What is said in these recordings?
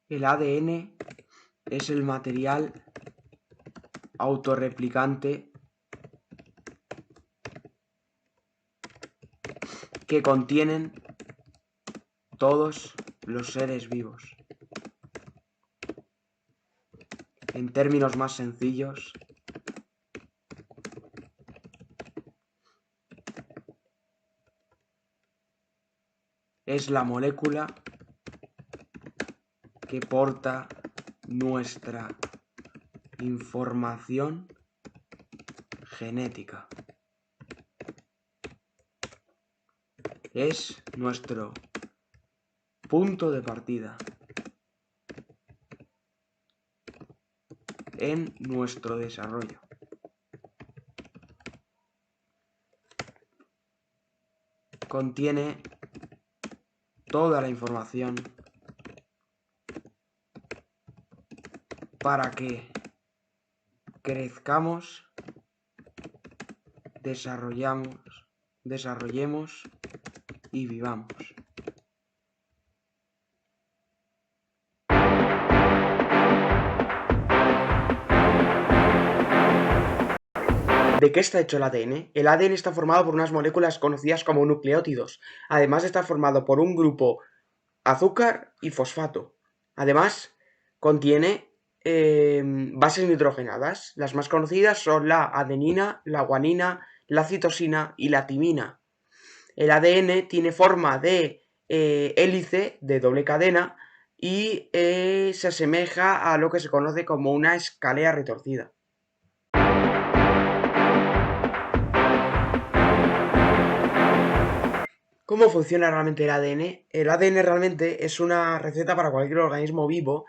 El ADN es el material autorreplicante que contienen todos los seres vivos. En términos más sencillos, es la molécula que porta nuestra información genética. Es nuestro punto de partida en nuestro desarrollo. Contiene toda la información para que crezcamos, desarrollemos y vivamos. ¿De qué está hecho el ADN? El ADN está formado por unas moléculas conocidas como nucleótidos. Además está formado por un grupo azúcar y fosfato. Además contiene bases nitrogenadas. Las más conocidas son la adenina, la guanina, la citosina y la timina. El ADN tiene forma de hélice de doble cadena y se asemeja a lo que se conoce como una escalera retorcida. ¿Cómo funciona realmente el ADN? El ADN realmente es una receta para cualquier organismo vivo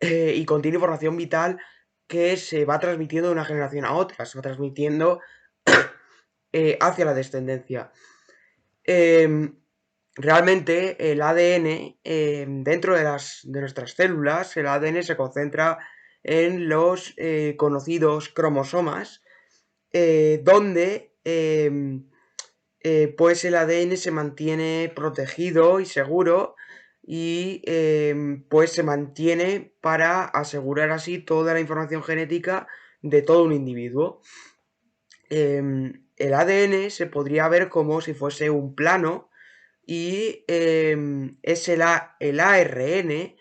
y contiene información vital que se va transmitiendo de una generación a otra, se va transmitiendo hacia la descendencia. Realmente el ADN, dentro de nuestras células, el ADN se concentra en los conocidos cromosomas, donde pues el ADN se mantiene protegido y seguro y pues se mantiene para asegurar así toda la información genética de todo un individuo. El ADN se podría ver como si fuese un plano y es el ARN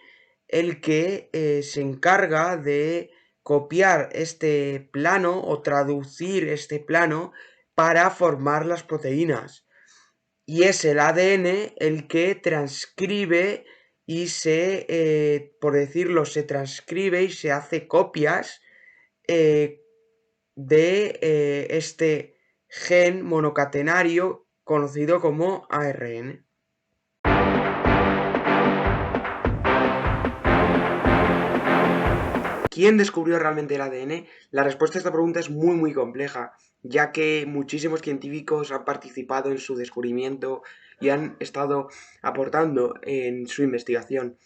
el que se encarga de copiar este plano o traducir este plano para formar las proteínas. Y es el ADN el que transcribe y por decirlo, se transcribe y se hace copias de este gen monocatenario conocido como ARN. ¿Quién descubrió realmente el ADN? La respuesta a esta pregunta es muy compleja, ya que muchísimos científicos han participado en su descubrimiento y han estado aportando en su investigación.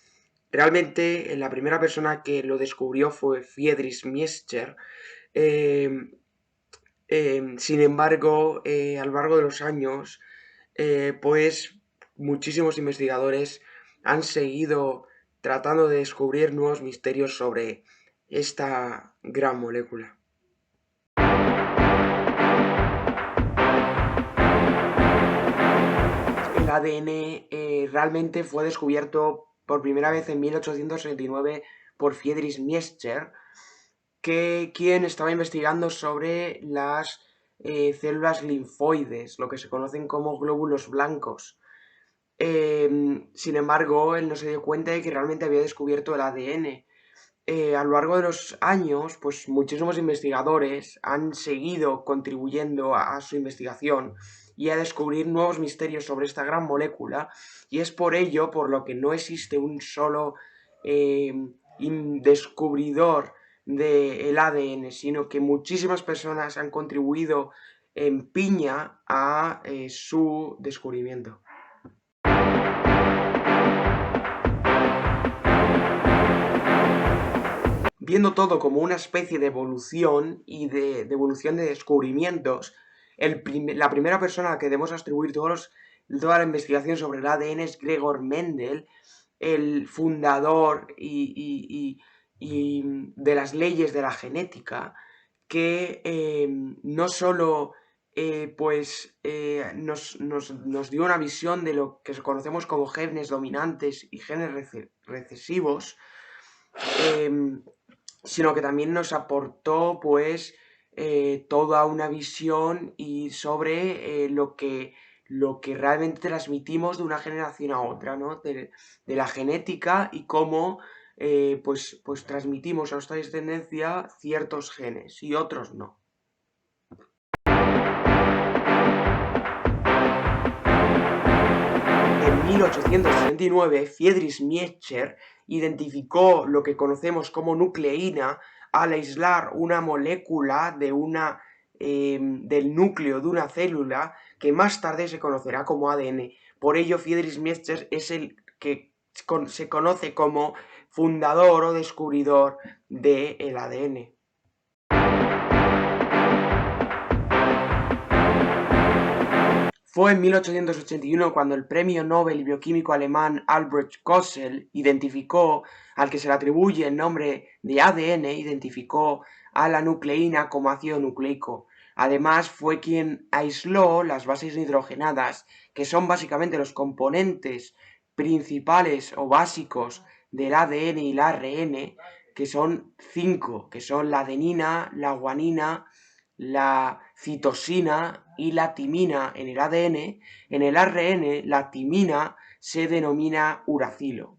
Realmente la primera persona que lo descubrió fue Friedrich Miescher. Sin embargo, a lo largo de los años, pues muchísimos investigadores han seguido tratando de descubrir nuevos misterios sobre esta gran molécula. El ADN realmente fue descubierto por primera vez en 1869 por Friedrich Miescher, quien estaba investigando sobre las células linfoides, lo que se conocen como glóbulos blancos. Sin embargo, él no se dio cuenta de que realmente había descubierto el ADN. A lo largo de los años, pues muchísimos investigadores han seguido contribuyendo a su investigación y a descubrir nuevos misterios sobre esta gran molécula, y es por ello por lo que no existe un solo descubridor del ADN, sino que muchísimas personas han contribuido en piña a su descubrimiento. Viendo todo como una especie de evolución y de evolución de descubrimientos, la primera persona a la que debemos atribuir toda la investigación sobre el ADN es Gregor Mendel, el fundador y de las leyes de la genética, que no solo nos dio una visión de lo que conocemos como genes dominantes y genes recesivos, sino que también nos aportó pues toda una visión y sobre lo que realmente transmitimos de una generación a otra, ¿no? De la genética y cómo pues transmitimos a nuestra descendencia ciertos genes y otros no. En 1869, Friedrich Miescher identificó lo que conocemos como nucleína al aislar una molécula del núcleo de una célula que más tarde se conocerá como ADN. Por ello, Friedrich Miescher es el que se conoce como fundador o descubridor del ADN. Fue en 1881 cuando el premio Nobel bioquímico alemán Albrecht Kossel identificó, al que se le atribuye el nombre de ADN, identificó a la nucleína como ácido nucleico. Además, fue quien aisló las bases nitrogenadas, que son básicamente los componentes principales o básicos del ADN y el ARN, que son 5, que son la adenina, la guanina, la citosina y la timina en el ADN. En el ARN, la timina se denomina uracilo.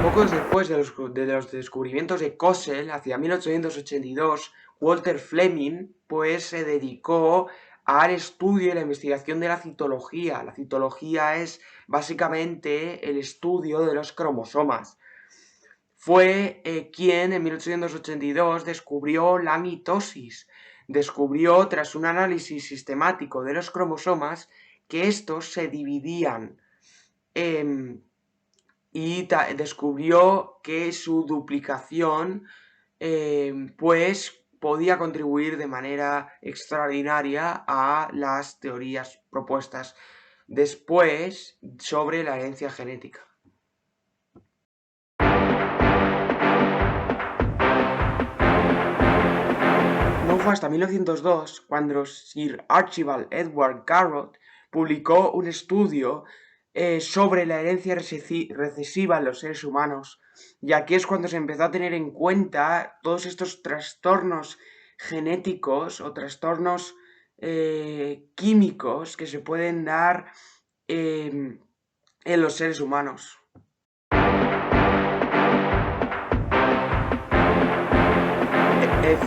Pocos después de los descubrimientos de Kossel, hacia 1882, Walter Fleming pues se dedicó al estudio y la investigación de la citología. La citología es básicamente el estudio de los cromosomas. Fue quien en 1882 descubrió la mitosis. Descubrió, tras un análisis sistemático de los cromosomas, que estos se dividían y descubrió que su duplicación pues podía contribuir de manera extraordinaria a las teorías propuestas después sobre la herencia genética. No fue hasta 1902 cuando Sir Archibald Edward Garrod publicó un estudio sobre la herencia recesiva en los seres humanos, y aquí es cuando se empezó a tener en cuenta todos estos trastornos genéticos o trastornos químicos que se pueden dar en los seres humanos.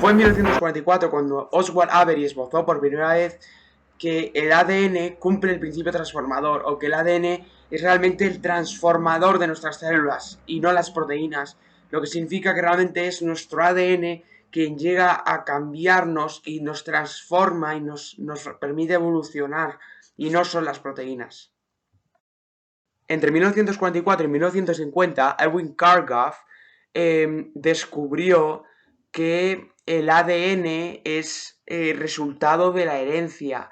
Fue en 1944 cuando Oswald Avery esbozó por primera vez que el ADN cumple el principio transformador, o que el ADN es realmente el transformador de nuestras células y no las proteínas, lo que significa que realmente es nuestro ADN quien llega a cambiarnos y nos transforma y nos permite evolucionar, y no son las proteínas. Entre 1944 y 1950, Erwin Chargaff descubrió que el ADN es resultado de la herencia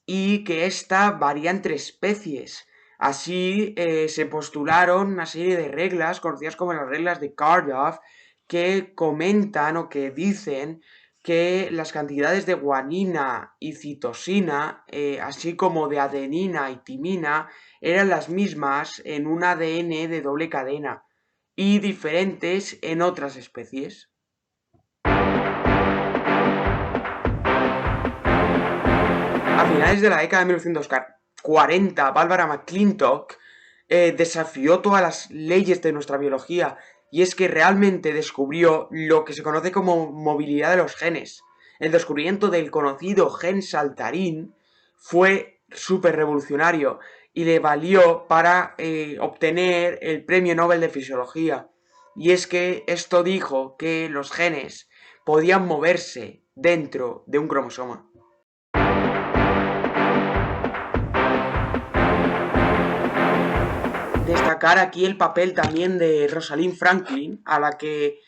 y que ésta varía entre especies. Así se postularon una serie de reglas conocidas como las reglas de Chargaff, que comentan o que dicen que las cantidades de guanina y citosina, así como de adenina y timina, eran las mismas en un ADN de doble cadena y diferentes en otras especies. A finales de la década de 1940, Barbara McClintock desafió todas las leyes de nuestra biología, y es que realmente descubrió lo que se conoce como movilidad de los genes. El descubrimiento del conocido gen saltarín fue súper revolucionario y le valió para obtener el premio Nobel de Fisiología. Y es que esto dijo que los genes podían moverse dentro de un cromosoma. Destacar aquí el papel también de Rosalind Franklin, a la que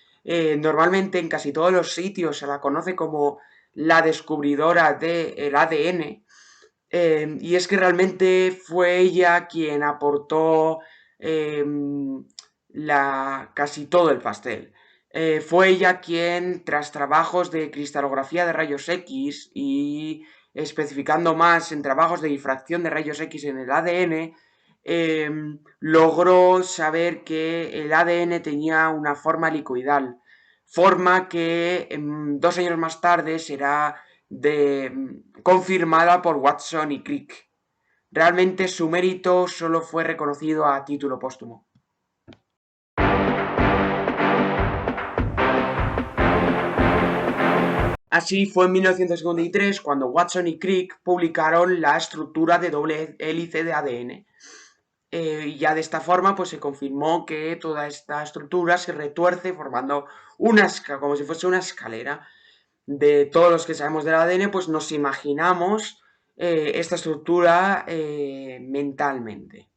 normalmente en casi todos los sitios se la conoce como la descubridora del ADN. Y es que realmente fue ella quien aportó casi todo el pastel. Fue ella quien, tras trabajos de cristalografía de rayos X y especificando más en trabajos de difracción de rayos X en el ADN, logró saber que el ADN tenía una forma helicoidal, forma que 2 años más tarde será confirmada por Watson y Crick. Realmente su mérito solo fue reconocido a título póstumo. Así fue en 1953 cuando Watson y Crick publicaron la estructura de doble hélice de ADN. Y ya de esta forma pues se confirmó que toda esta estructura se retuerce formando como si fuese una escalera. De todos los que sabemos del ADN, pues nos imaginamos esta estructura mentalmente.